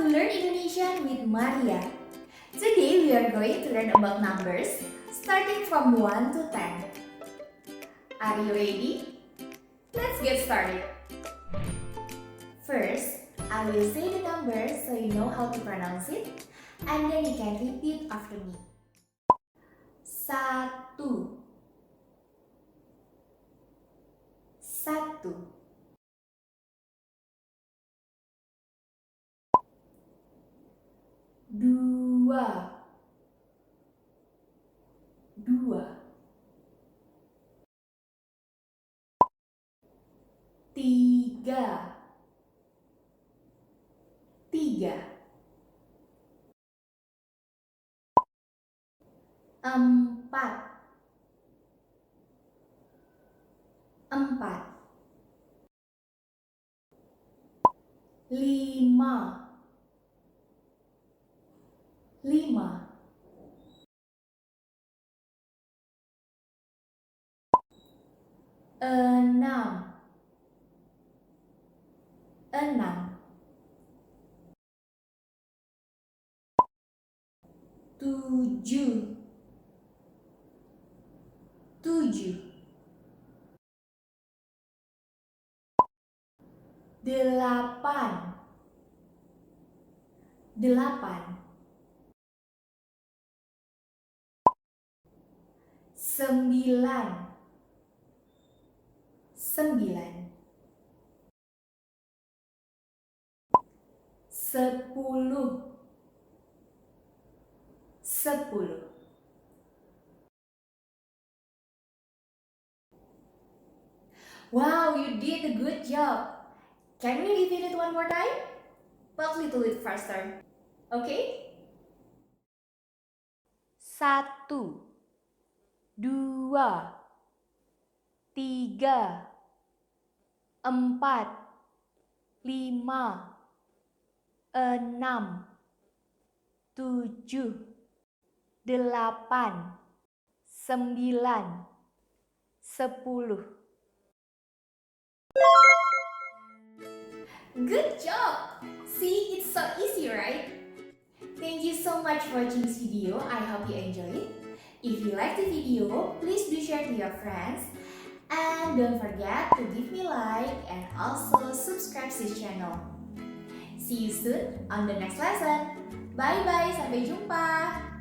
to Learn Indonesian with Maria. Today we are going to learn about numbers starting from 1 to 10. Are you ready? Let's get started. First, I will say the numbers so you know how to pronounce it, and then you can repeat after me. Satu, satu. Dua, dua. Tiga, tiga. Empat, empat. Lima, lima. Enam, enam. Tujuh, tujuh. Delapan, delapan. Sembilan, sembilan. Sepuluh, sepuluh. Wow, you did a good job. Can we repeat it one more time? But a little bit faster. Okay? Satu, dua, tiga, empat, lima, enam, tujuh, delapan, sembilan, sepuluh. Good job! See, it's so easy, right? Thank you so much for watching this video. I hope you enjoy it. If you like the video, please do share to your friends. And don't forget to give me like and also subscribe to this channel. See you soon on the next lesson. Bye-bye, sampai jumpa!